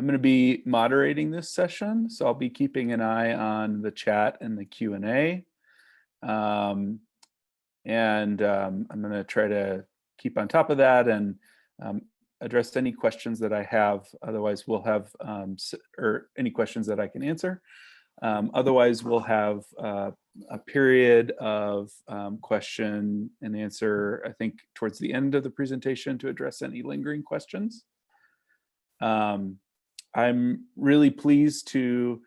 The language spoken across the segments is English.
I'm going to be moderating this session, so I'll be keeping an eye on the chat and the Q&A. I'm going to try to keep on top of that and address any questions that I have. Otherwise, we'll have, or any questions that I can answer. Otherwise, we'll have a period of question and answer, I think, towards the end of the presentation to address any lingering questions. I'm really pleased to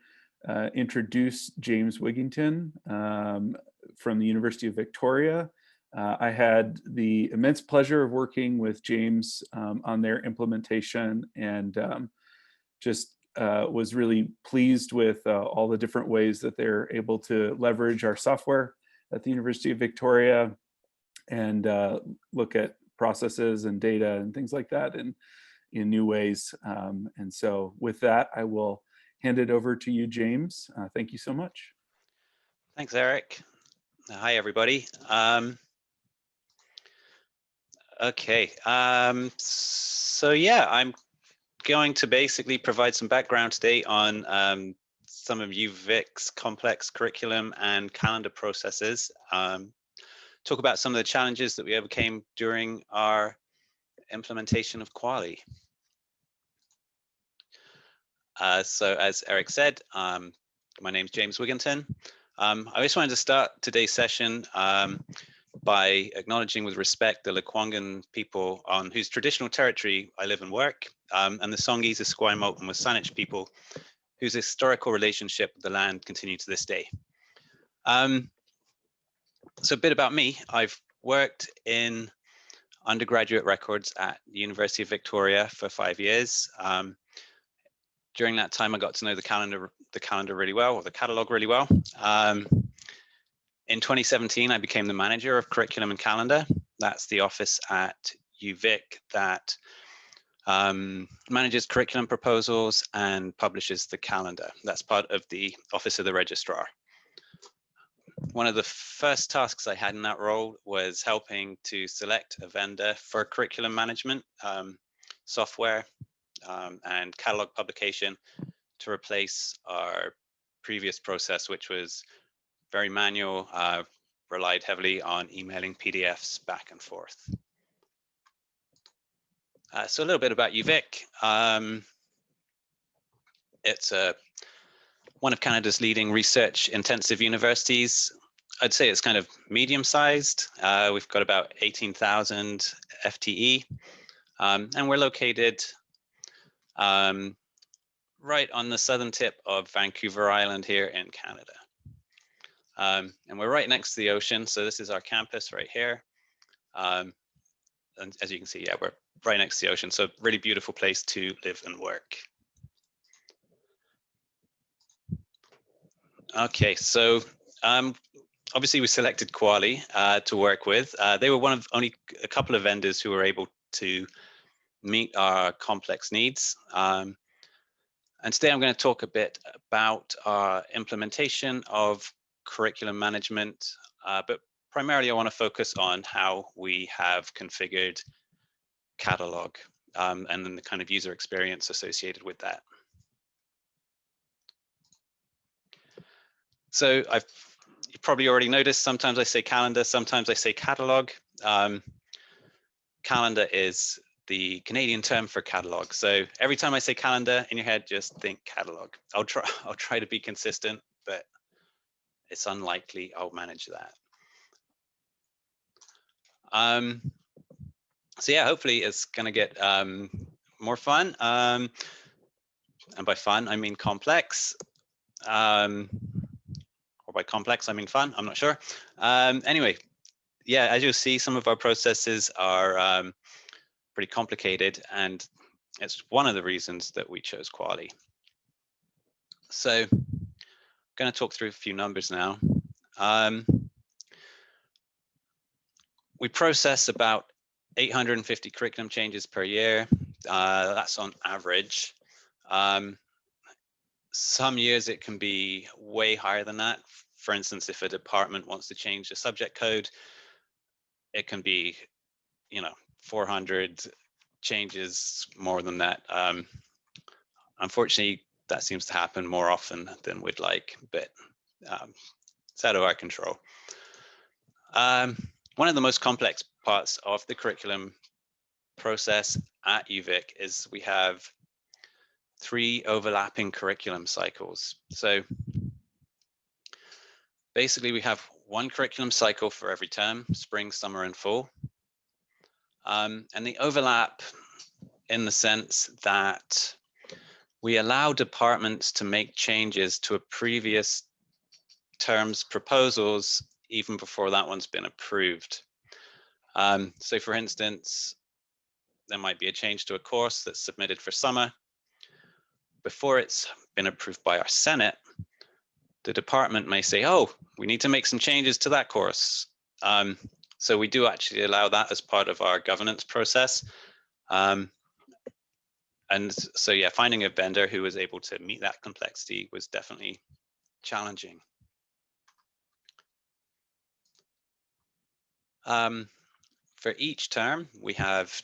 introduce James Wigington from the University of Victoria. I had the immense pleasure of working with James on their implementation and just was really pleased with all the different ways that they're able to leverage our software at the University of Victoria and look at processes and data and things like that in new ways. And so with that, I will hand it over to you, James. Thank you so much. Thanks, Eric. Hi, everybody. Okay, so yeah, I'm going to basically provide some background today on some of UVic's complex curriculum and calendar processes. Talk about some of the challenges that we overcame during our implementation of Kuali. So as Eric said, my name's James Wigington. I just wanted to start today's session by acknowledging with respect the Lekwungen people on whose traditional territory I live and work, and the Songhees, the Esquimalt, and Wasanich people whose historical relationship with the land continue to this day. So a bit about me. I've worked in undergraduate records at the University of Victoria for 5 years. During that time, I got to know the calendar really well, or the catalog really well. In 2017, I became the manager of curriculum and calendar. That's the office at UVic that manages curriculum proposals and publishes the calendar. That's part of the Office of the Registrar. One of the first tasks I had in that role was helping to select a vendor for curriculum management software and catalog publication to replace our previous process, which was very manual, relied heavily on emailing PDFs back and forth. So a little bit about UVic. It's one of Canada's leading research intensive universities. I'd say it's kind of medium sized. We've got about 18,000 FTE, and we're located right on the southern tip of Vancouver Island here in Canada. And we're right next to the ocean. So this is our campus right here. And as you can see, yeah, we're right next to the ocean. So really beautiful place to live and work. Okay, so obviously we selected Kuali to work with. They were one of only a couple of vendors who were able to meet our complex needs. And today I'm going to talk a bit about our implementation of curriculum management, but primarily I want to focus on how we have configured catalog and then the kind of user experience associated with that. So you probably already noticed, sometimes I say calendar, sometimes I say catalog. Calendar is the Canadian term for catalog. So every time I say calendar in your head, just think catalog. I'll try to be consistent, but it's unlikely I'll manage that. So yeah, hopefully it's going to get more fun. And by fun, I mean complex. Or by complex, I mean fun. I'm not sure. Anyway, yeah, as you'll see, some of our processes are pretty complicated, and it's one of the reasons that we chose Kuali. So I'm going to talk through a few numbers now. We process about 850 curriculum changes per year. That's on average. Some years it can be way higher than that. For instance, if a department wants to change the subject code, it can be, 400 changes, more than that. unfortunately, that seems to happen more often than we'd like, but it's out of our control. One of the most complex parts of the curriculum process at UVic is we have 3 overlapping curriculum cycles. So basically we have 1 curriculum cycle for every term, spring, summer, and fall. And they overlap in the sense that we allow departments to make changes to a previous term's proposals even before that one's been approved. So for instance, there might be a change to a course that's submitted for summer. Before it's been approved by our Senate, the department may say, oh, we need to make some changes to that course. So we do actually allow that as part of our governance process. And so, yeah, finding a vendor who was able to meet that complexity was definitely challenging. For each term, we have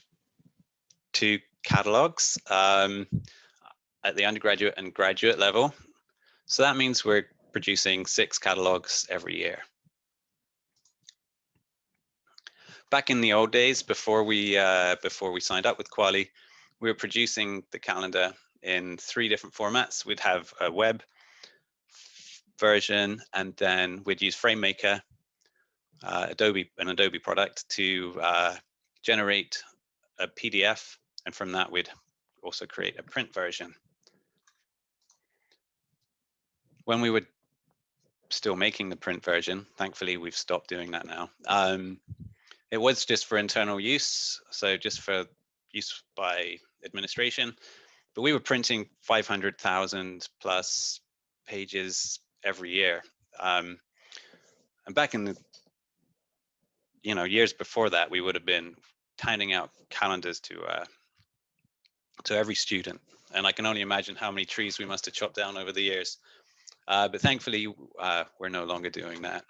2 catalogs at the undergraduate and graduate level. So that means we're producing 6 catalogs every year. Back in the old days, before we signed up with Kuali, we were producing the calendar in 3 different formats. We'd have a web version, and then we'd use FrameMaker, an Adobe product, to generate a PDF, and from that we'd also create a print version. When we were still making the print version, thankfully we've stopped doing that now. It was just for internal use, so just for use by administration, but we were printing 500,000 plus pages every year. And back in the years before that, we would have been handing out calendars to every student, and I can only imagine how many trees we must have chopped down over the years. But thankfully, we're no longer doing that.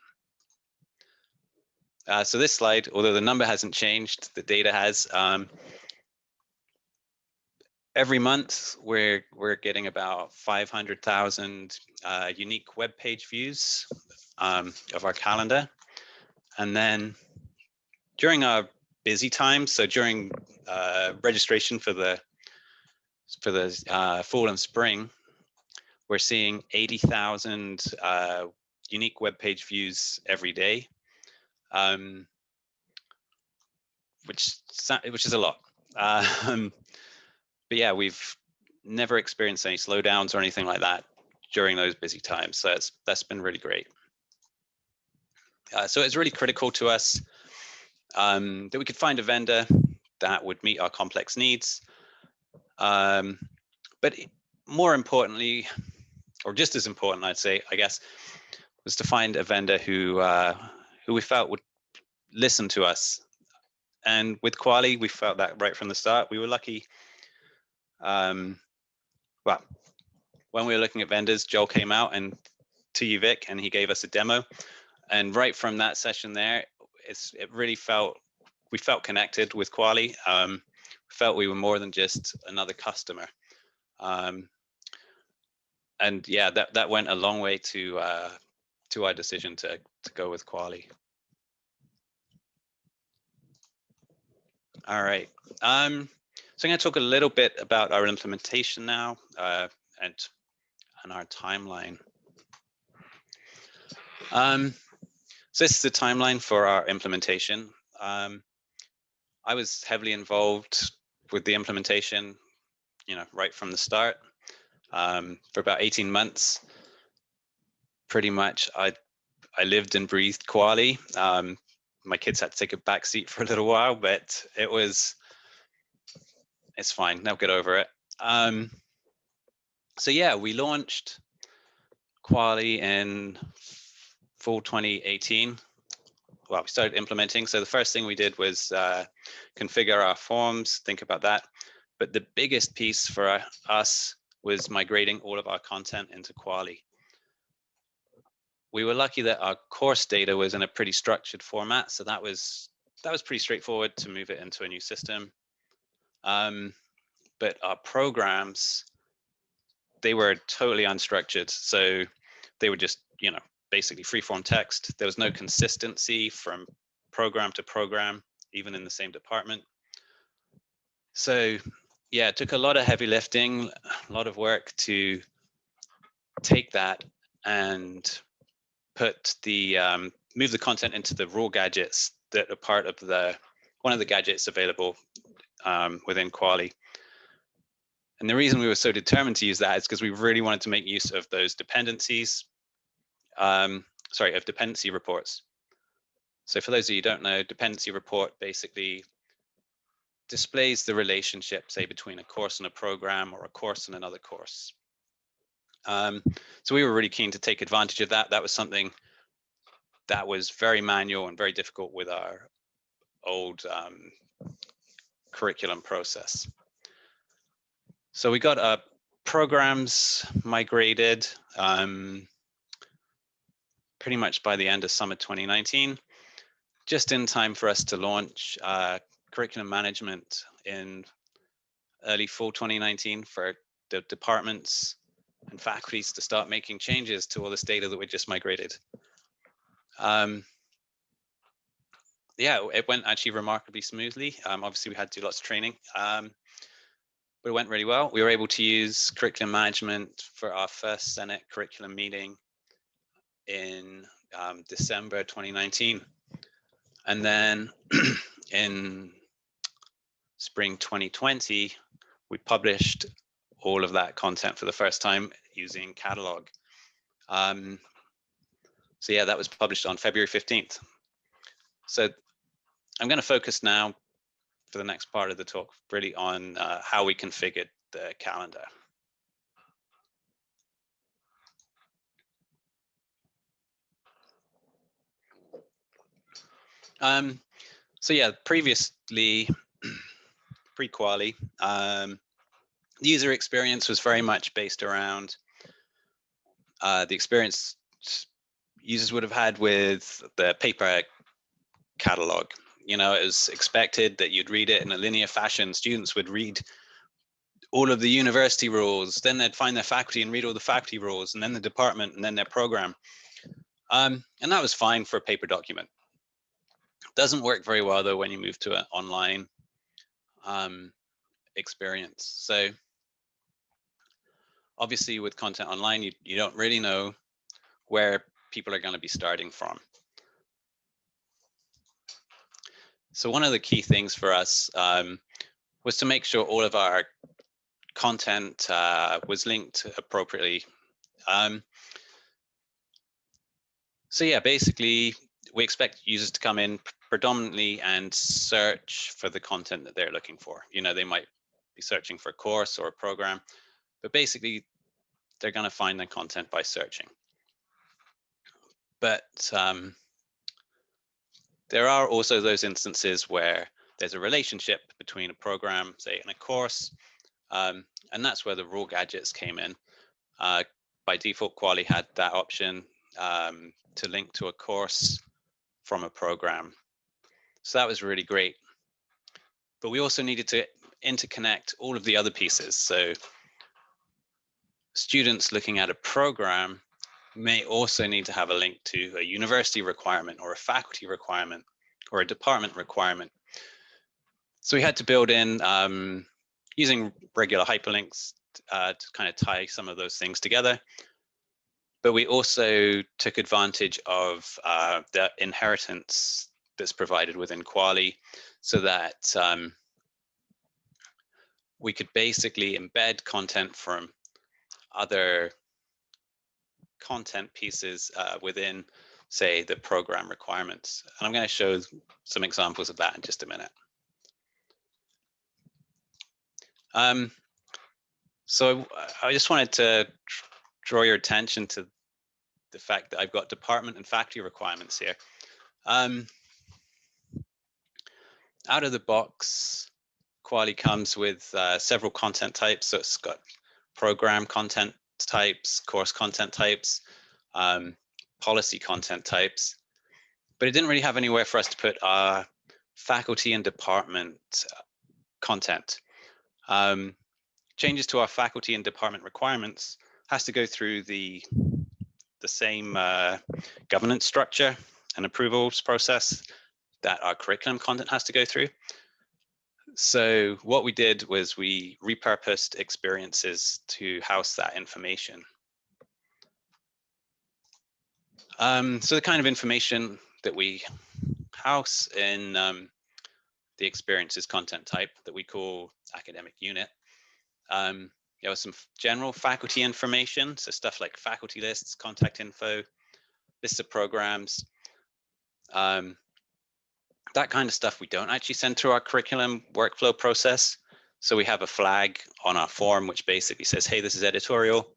So this slide, although the number hasn't changed, the data has. Every month, we're getting about 500,000 unique web page views of our calendar. And then during our busy times, so during registration for the fall and spring, we're seeing 80,000 unique web page views every day, which is a lot. But yeah, we've never experienced any slowdowns or anything like that during those busy times. So that's been really great. So it's really critical to us that we could find a vendor that would meet our complex needs. But more importantly, or just as important, I'd say, I guess, was to find a vendor who we felt would listen to us. And with Kuali, we felt that right from the start. We were lucky. Well, when we were looking at vendors, Joel came out to UVic and he gave us a demo. And right from that session there, it really we felt connected with Kuali. We felt we were more than just another customer. And yeah, that went a long way to our decision to go with Kuali. All right. So I'm going to talk a little bit about our implementation now and our timeline. So this is the timeline for our implementation. I was heavily involved with the implementation, right from the start. For about 18 months, pretty much I lived and breathed Kuali. My kids had to take a back seat for a little while, but it's fine. They'll get over it. So yeah, we launched Kuali in fall 2018. Well, we started implementing. So the first thing we did was configure our forms, think about that. But the biggest piece for us was migrating all of our content into Kuali. We were lucky that our course data was in a pretty structured format, so that was pretty straightforward to move it into a new system. But our programs they were totally unstructured. So they were just, basically free-form text. There was no consistency from program to program, even in the same department. So yeah, it took a lot of heavy lifting, a lot of work to take that and put the move the content into the raw gadgets that are part of one of the gadgets available within Kuali. And the reason we were so determined to use that is because we really wanted to make use of those dependencies, of dependency reports. So for those of you who don't know, dependency report basically displays the relationship, say, between a course and a program, or a course and another course. So we were really keen to take advantage of that. That was something that was very manual and very difficult with our old curriculum process. So we got programs migrated pretty much by the end of summer 2019, just in time for us to launch curriculum management in early fall 2019 for the departments and faculties to start making changes to all this data that we just migrated. Yeah, it went actually remarkably smoothly. Obviously, we had to do lots of training, but it went really well. We were able to use curriculum management for our first Senate curriculum meeting in December 2019. And then in spring 2020, we published all of that content for the first time using Catalog. So yeah, that was published on February 15th. So I'm going to focus now for the next part of the talk really on how we configured the calendar. So yeah, previously, pre-Kuali, the user experience was very much based around the experience users would have had with the paper catalog. It was expected that you'd read it in a linear fashion. Students would read all of the university rules, then they'd find their faculty and read all the faculty rules, and then the department, and then their program. And that was fine for a paper document. Doesn't work very well though when you move to an online experience. So obviously with content online, you don't really know where people are going to be starting from. So one of the key things for us was to make sure all of our content was linked appropriately. So yeah, basically we expect users to come in predominantly and search for the content that they're looking for. They might be searching for a course or a program, but basically they're going to find the content by searching. But there are also those instances where there's a relationship between a program, say, and a course, and that's where the raw gadgets came in. By default, Kuali had that option to link to a course from a program. So that was really great. But we also needed to interconnect all of the other pieces. So students looking at a program may also need to have a link to a university requirement or a faculty requirement or a department requirement. So we had to build in using regular hyperlinks to kind of tie some of those things together. But we also took advantage of the inheritance that's provided within Kuali so that we could basically embed content from other content pieces within, say, the program requirements. And I'm going to show some examples of that in just a minute. So I just wanted to draw your attention to the fact that I've got department and faculty requirements here. Out of the box, Kuali comes with several content types. So it's got program content types, course content types, policy content types, but it didn't really have anywhere for us to put faculty and department content. changes to our faculty and department requirements has to go through the same governance structure and approvals process that our curriculum content has to go through. So what we did was we repurposed experiences to house that information. So the kind of information that we house in the experiences content type that we call academic unit. There was some general faculty information, so stuff like faculty lists, contact info, lists of programs. That kind of stuff we don't actually send through our curriculum workflow process. So we have a flag on our form which basically says, hey, this is editorial.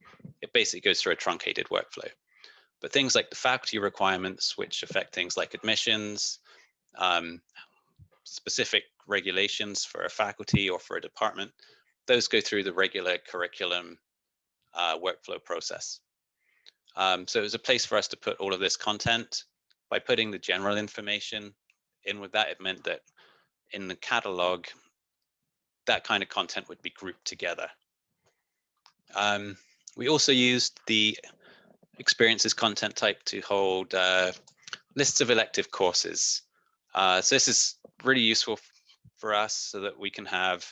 It basically goes through a truncated workflow. But things like the faculty requirements, which affect things like admissions, specific regulations for a faculty or for a department, those go through the regular curriculum workflow process. So it was a place for us to put all of this content. By putting the general information in with that, it meant that in the catalog, that kind of content would be grouped together. We also used the experiences content type to hold lists of elective courses. So this is really useful for us so that we can have,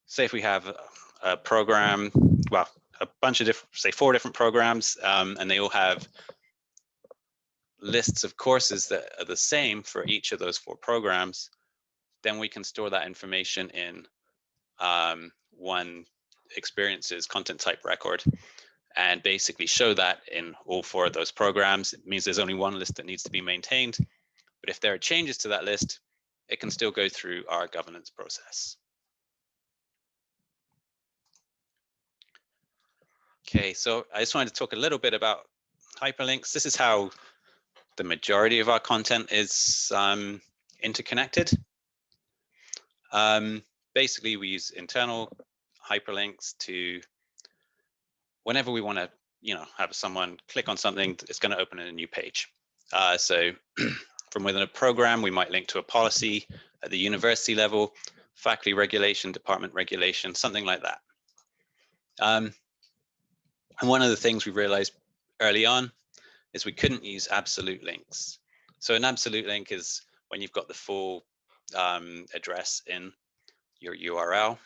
say if we have a program, well, a bunch of different, say 4 different programs, and they all have lists of courses that are the same for each of those 4 programs, then we can store that information in one experiences content type record and basically show that in all 4 of those programs. It means there's only one list that needs to be maintained, but if there are changes to that list, it can still go through our governance process. Okay, so I just wanted to talk a little bit about hyperlinks. This is how the majority of our content is interconnected. Basically, we use internal hyperlinks to, whenever we want to, have someone click on something, it's going to open in a new page. So from within a program, we might link to a policy at the university level, faculty regulation, department regulation, something like that. And one of the things we realized early on is we couldn't use absolute links. So an absolute link is when you've got the full address in your URL.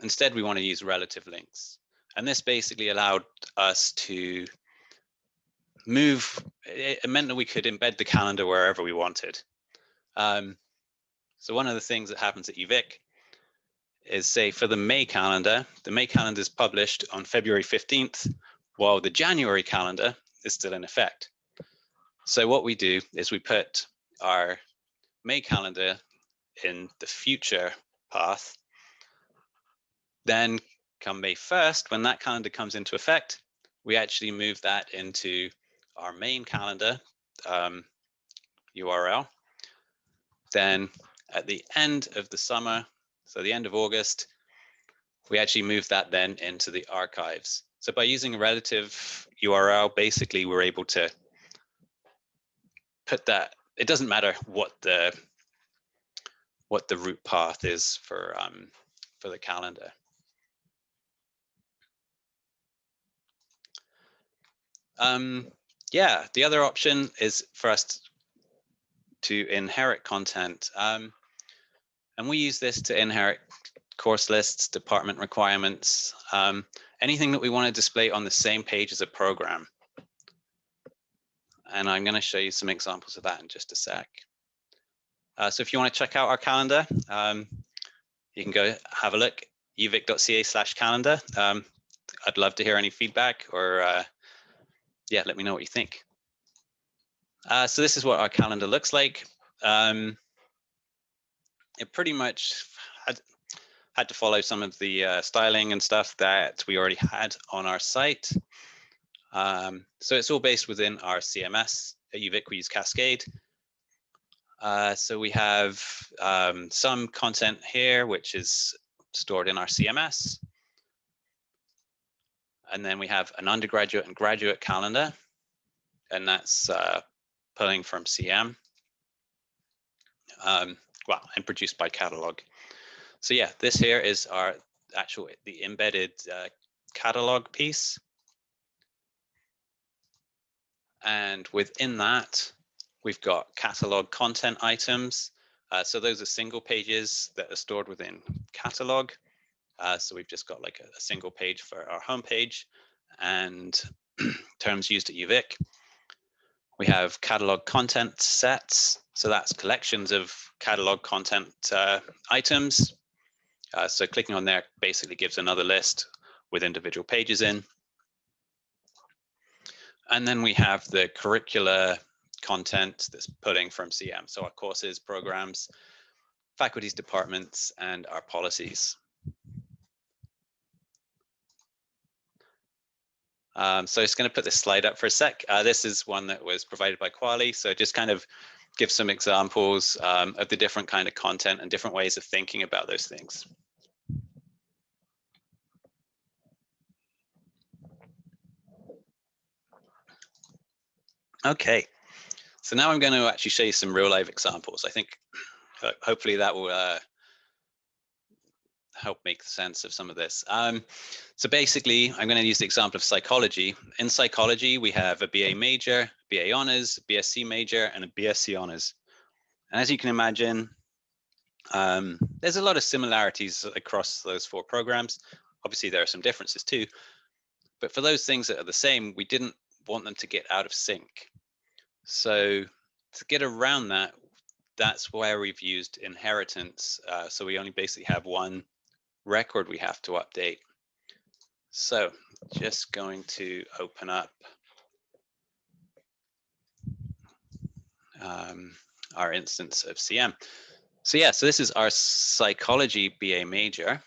Instead, we want to use relative links. And this basically allowed us to move, it meant that we could embed the calendar wherever we wanted. So one of the things that happens at UVic is, say, for the May calendar is published on February 15th, while the January calendar is still in effect. So what we do is we put our May calendar in the future path. Then come May 1st, when that calendar comes into effect, we actually move that into our main calendar URL. Then at the end of the summer, so the end of August, we actually move that then into the archives. So by using a relative URL, basically we're able to put that, it doesn't matter what the root path is for the calendar. Yeah, the other option is for us to inherit content. And we use this to inherit course lists, department requirements, anything that we want to display on the same page as a program. And I'm going to show you some examples of that in just a sec. So if you want to check out our calendar, you can go have a look, uvic.ca/calendar. I'd love to hear any feedback, or yeah, let me know what you think. So this is what our calendar looks like. It pretty much had to follow some of the styling and stuff that we already had on our site. So it's all based within our CMS. At UVic, we use Cascade. So we have some content here, which is stored in our CMS. And then we have an undergraduate and graduate calendar, and that's pulling from CM, well, and produced by Catalog. So yeah, this here is our the embedded catalog piece. And within that, we've got catalog content items. So those are single pages that are stored within catalog. So we've just got like a single page for our homepage and terms used at UVic. We have catalog content sets. So that's collections of catalog content items. So clicking on there basically gives another list with individual pages in. And then we have the curricular content that's pulling from CM. So our courses, programs, faculties, departments, and our policies. So just going to put this slide up for a sec. This is one that was provided by Kuali. So just kind of give some examples of the different kind of content and different ways of thinking about those things. Okay, so now I'm going to actually show you some real life examples. I think hopefully that will help make sense of some of this. So basically, I'm going to use the example of psychology. In psychology, we have a BA major, BA honors, BSc major, and a BSc honors. And as you can imagine, there's a lot of similarities across those 4 programs. Obviously, there are some differences too. But for those things that are the same, we didn't want them to get out of sync. So to get around that, that's where we've used inheritance. So we only basically have one record we have to update. So just going to open up our instance of CM. So yeah, so this is our psychology BA major.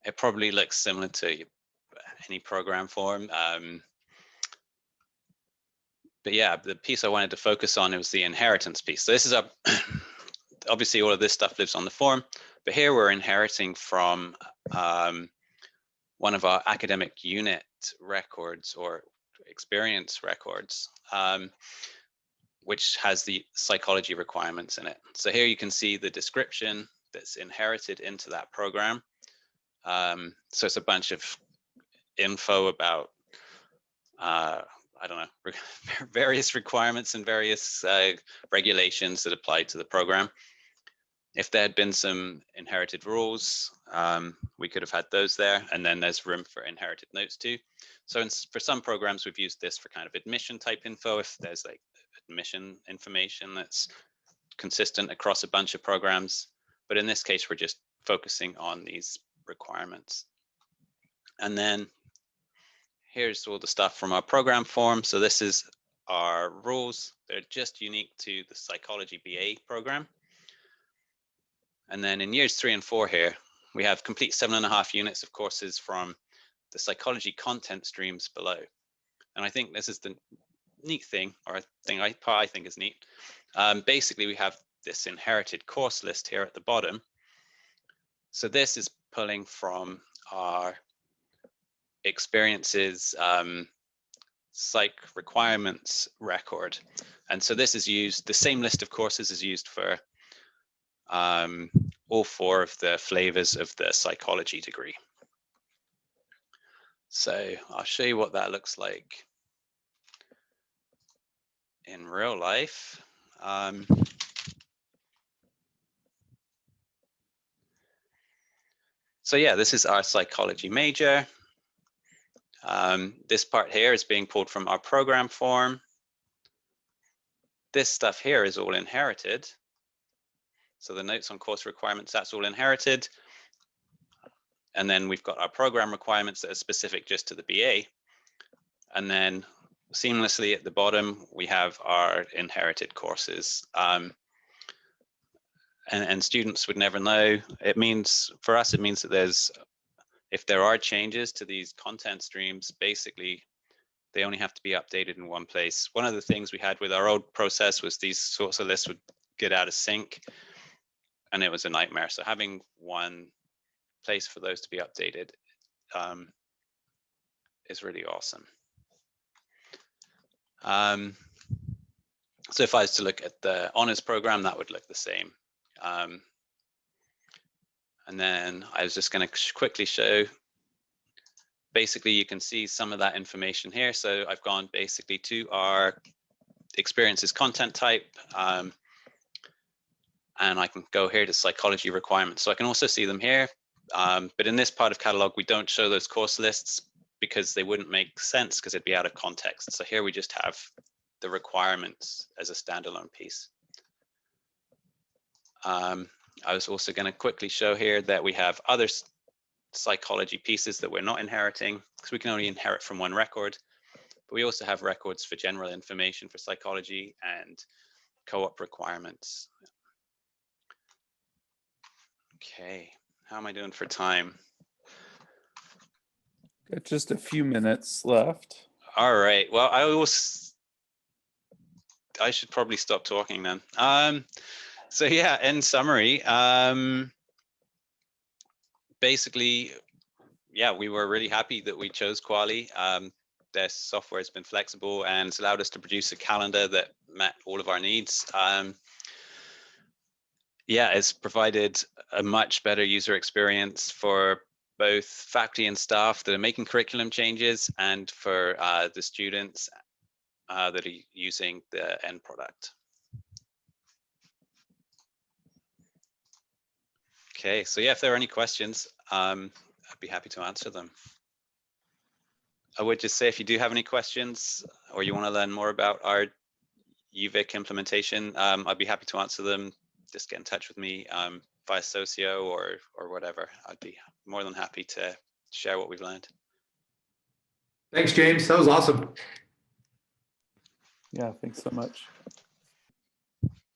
It probably looks similar to any program form. But yeah, the piece I wanted to focus on was the inheritance piece. So this is obviously all of this stuff lives on the form, but here we're inheriting from one of our academic unit records or experience records, which has the psychology requirements in it. So here you can see the description that's inherited into that program. So it's a bunch of info about I don't know, various requirements and various regulations that apply to the program. If there had been some inherited rules, we could have had those there. And then there's room for inherited notes too. So for some programs, we've used this for kind of admission type info. If there's like admission information that's consistent across a bunch of programs. But in this case, we're just focusing on these requirements. And then here's all the stuff from our program form. So this is our rules. They're just unique to the psychology BA program. And then in years 3 and 4 here, we have complete 7.5 units of courses from the psychology content streams below. And I think this is the neat thing, or a thing I think is neat. Basically, we have this inherited course list here at the bottom. So this is pulling from our experiences psych requirements record. And so this is used, the same list of courses is used for all 4 of the flavors of the psychology degree. So I'll show you what that looks like in real life. So yeah, this is our psychology major. This part here is being pulled from our program form. This stuff here is all inherited. So the notes on course requirements, that's all inherited. And then we've got our program requirements that are specific just to the BA. And then seamlessly at the bottom, we have our inherited courses. And students would never know. It means, for us, it means that if there are changes to these content streams, basically, they only have to be updated in one place. One of the things we had with our old process was these sorts of lists would get out of sync, and it was a nightmare. So having one place for those to be updated is really awesome. So if I was to look at the honors program, that would look the same. And then I was just going to quickly show, basically you can see some of that information here. So I've gone basically to our experiences content type, and I can go here to psychology requirements. So I can also see them here, but in this part of catalog, we don't show those course lists because they wouldn't make sense because it'd be out of context. So here we just have the requirements as a standalone piece. I was also going to quickly show here that we have other psychology pieces that we're not inheriting because we can only inherit from one record, but we also have records for general information for psychology and co-op requirements. Okay, how am I doing for time? Got just a few minutes left. All right, well, I should probably stop talking then. So yeah, in summary, basically, yeah, we were really happy that we chose Kuali. Their software has been flexible and it's allowed us to produce a calendar that met all of our needs. Yeah, it's provided a much better user experience for both faculty and staff that are making curriculum changes and for the students that are using the end product. Okay, so yeah, if there are any questions, I'd be happy to answer them. I would just say if you do have any questions or you want to learn more about our UVic implementation, I'd be happy to answer them. Just get in touch with me via Socio or whatever. I'd be more than happy to share what we've learned. Thanks, James. That was awesome. Yeah, thanks so much.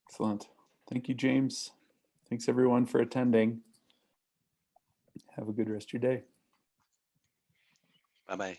Excellent. Thank you, James. Thanks everyone for attending. Have a good rest of your day. Bye-bye.